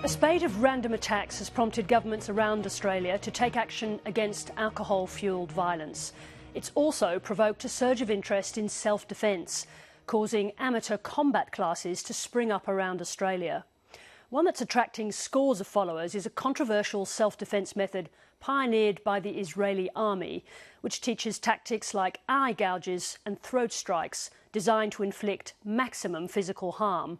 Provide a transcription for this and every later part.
A spate of random attacks has prompted governments around Australia to take action against alcohol-fuelled violence. It's also provoked a surge of interest in self-defence, causing amateur combat classes to spring up around Australia. One that's attracting scores of followers is a controversial self-defence method pioneered by the Israeli army, which teaches tactics like eye gouges and throat strikes designed to inflict maximum physical harm.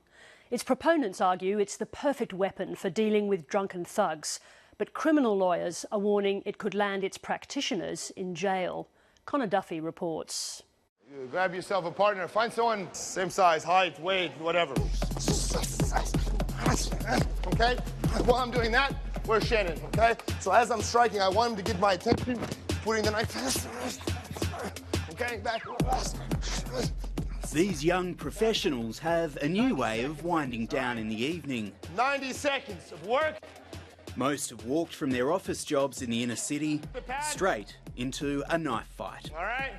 Its proponents argue it's the perfect weapon for dealing with drunken thugs, but criminal lawyers are warning it could land its practitioners in jail. Connor Duffy reports. You grab yourself a partner, find someone same size, height, weight, whatever. Okay? While I'm doing that, where's Shannon, okay? So as I'm striking, I want him to get my attention, putting the knife, okay, back. These young professionals have a new way of winding down in the evening. 90 seconds of work. Most have walked from their office jobs in the inner city straight into a knife fight. All right,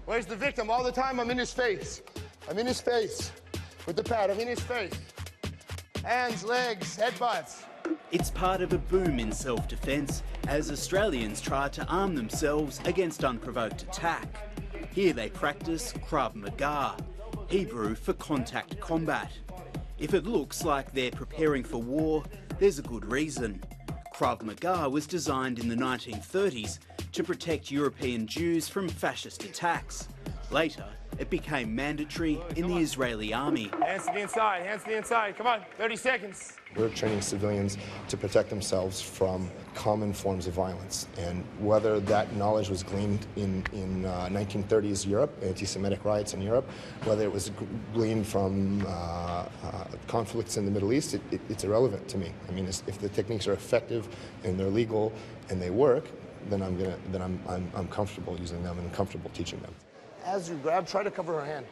where's the victim? All the time I'm in his face. I'm in his face with the pad, I'm in his face. Hands, legs, headbutts. It's part of a boom in self-defence as Australians try to arm themselves against unprovoked attack. Here they practice Krav Maga, Hebrew for contact combat. If it looks like they're preparing for war, there's a good reason. Krav Maga was designed in the 1930s to protect European Jews from fascist attacks. Later, it became mandatory in the Israeli army. Hands to the inside, hands to the inside. Come on, 30 seconds. We're training civilians to protect themselves from common forms of violence. And whether that knowledge was gleaned in 1930s Europe, anti-Semitic riots in Europe, whether it was gleaned from conflicts in the Middle East, it's irrelevant to me. I mean, if the techniques are effective and they're legal and they work, then I'm comfortable using them and I'm comfortable teaching them. As you grab, try to cover her hand.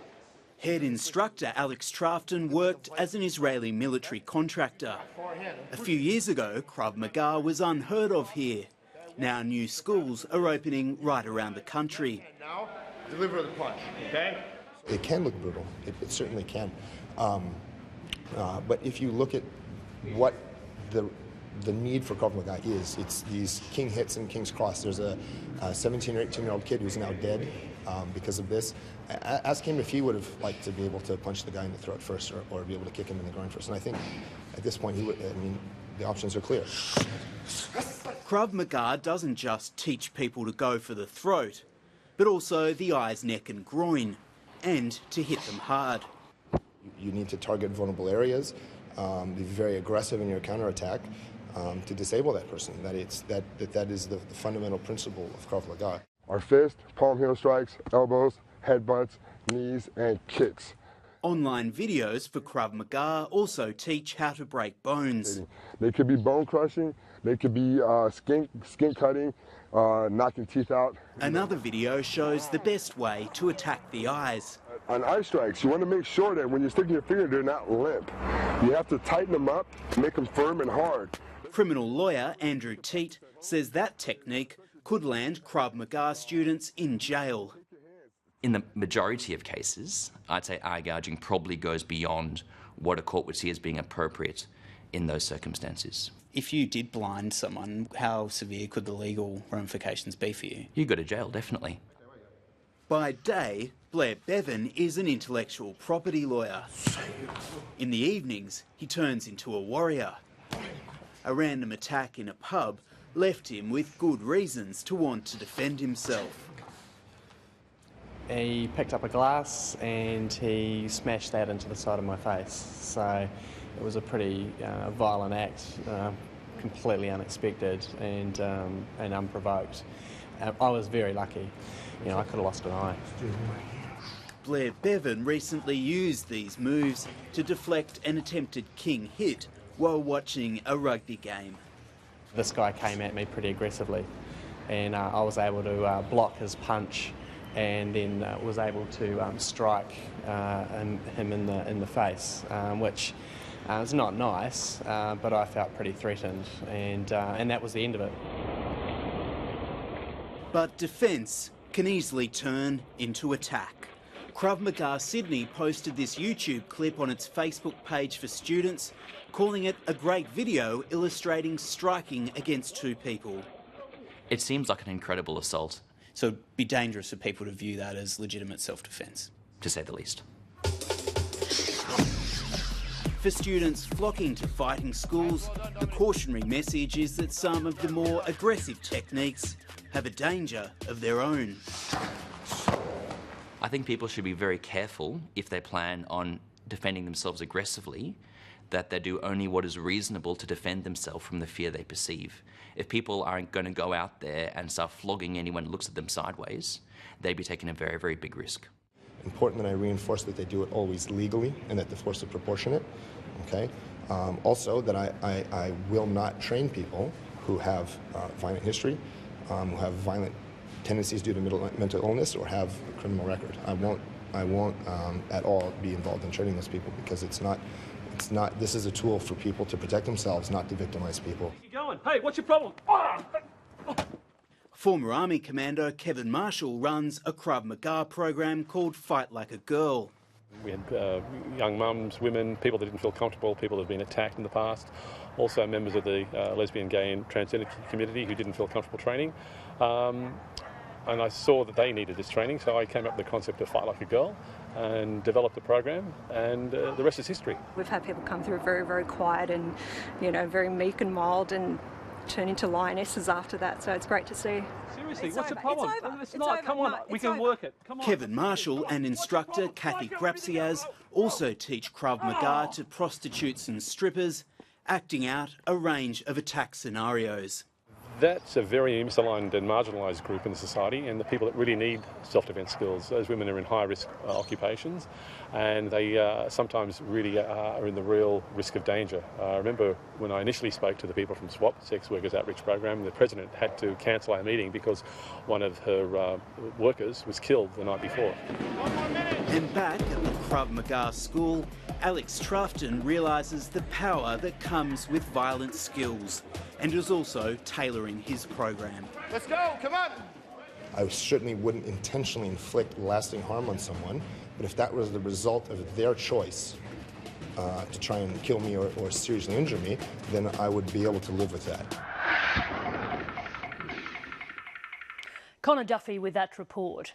Head instructor Alex Trafton worked as an Israeli military contractor. A few years ago, Krav Maga was unheard of here. Now new schools are opening right around the country. Now, deliver the punch, okay? It can look brutal, it certainly can. But if you look at what the need for Krav Maga is, it's these king hits and king's cross. There's a 17 or 18-year-old kid who's now dead because of this. Ask him if he would have liked to be able to punch the guy in the throat first or be able to kick him in the groin first. And I think at this point, the options are clear. Krav Maga doesn't just teach people to go for the throat, but also the eyes, neck and groin, and to hit them hard. You need to target vulnerable areas, be very aggressive in your counterattack to disable that person. That is the fundamental principle of Krav Maga. Our fist, palm heel strikes, elbows, headbutts, knees, and kicks. Online videos for Krav Maga also teach how to break bones. They could be bone crushing, they could be skin cutting, knocking teeth out. Another video shows the best way to attack the eyes. On eye strikes, you want to make sure that when you're sticking your finger, they're not limp. You have to tighten them up, make them firm and hard. Criminal lawyer Andrew Teat says that technique could land Krav Maga students in jail. In the majority of cases, I'd say eye gouging probably goes beyond what a court would see as being appropriate in those circumstances. If you did blind someone, how severe could the legal ramifications be for you? You go to jail, definitely. By day, Blair Bevan is an intellectual property lawyer. In the evenings, he turns into a warrior. A random attack in a pub left him with good reasons to want to defend himself. He picked up a glass and he smashed that into the side of my face. So it was a pretty violent act, completely unexpected and unprovoked. I was very lucky. You know, I could have lost an eye. Blair Bevan recently used these moves to deflect an attempted king hit while watching a rugby game. This guy came at me pretty aggressively and I was able to block his punch and then was able to strike him in the face, which is not nice, but I felt pretty threatened, and that was the end of it. But defence can easily turn into attack. Krav Maga Sydney posted this YouTube clip on its Facebook page for students, calling it a great video illustrating striking against two people. It seems like an incredible assault. So it'd be dangerous for people to view that as legitimate self-defence. To say the least. For students flocking to fighting schools, the cautionary message is that some of the more aggressive techniques have a danger of their own. I think people should be very careful if they plan on defending themselves aggressively, that they do only what is reasonable to defend themselves from the fear they perceive. If people aren't going to go out there and start flogging anyone who looks at them sideways, they'd be taking a very, very big risk. Important that I reinforce that they do it always legally and that the force is proportionate. Okay. Also that I will not train people who have violent history, who have violent tendencies due to mental illness or have a criminal record. I won't at all be involved in training those people because it's not. This is a tool for people to protect themselves, not to victimize people. Where you going? Hey, what's your problem? Former Army Commander Kevin Marshall runs a Krav Maga program called Fight Like a Girl. We had young mums, women, people that didn't feel comfortable, people that have been attacked in the past, also members of the lesbian, gay and transgender community who didn't feel comfortable training. And I saw that they needed this training, so I came up with the concept of Fight Like a Girl and developed the program, and the rest is history. We've had people come through very, very quiet and, you know, very meek and mild and turn into lionesses after that, so it's great to see. Seriously, what's the problem? It's not. Come on, we can work it. Come on. Kevin Marshall and instructor Kathy Grapsiaz also teach Krav Maga to prostitutes and strippers, acting out a range of attack scenarios. That's a very misaligned and marginalised group in the society, and the people that really need self-defence skills. Those women are in high-risk occupations, and they sometimes really are in the real risk of danger. I remember when I initially spoke to the people from SWAP, Sex Workers Outreach Program, the president had to cancel our meeting because one of her workers was killed the night before. And back at the Krav Maga school, Alex Trafton realises the power that comes with violent skills and is also tailoring his program. Let's go, come on! I certainly wouldn't intentionally inflict lasting harm on someone, but if that was the result of their choice to try and kill me or seriously injure me, then I would be able to live with that. Connor Duffy with that report.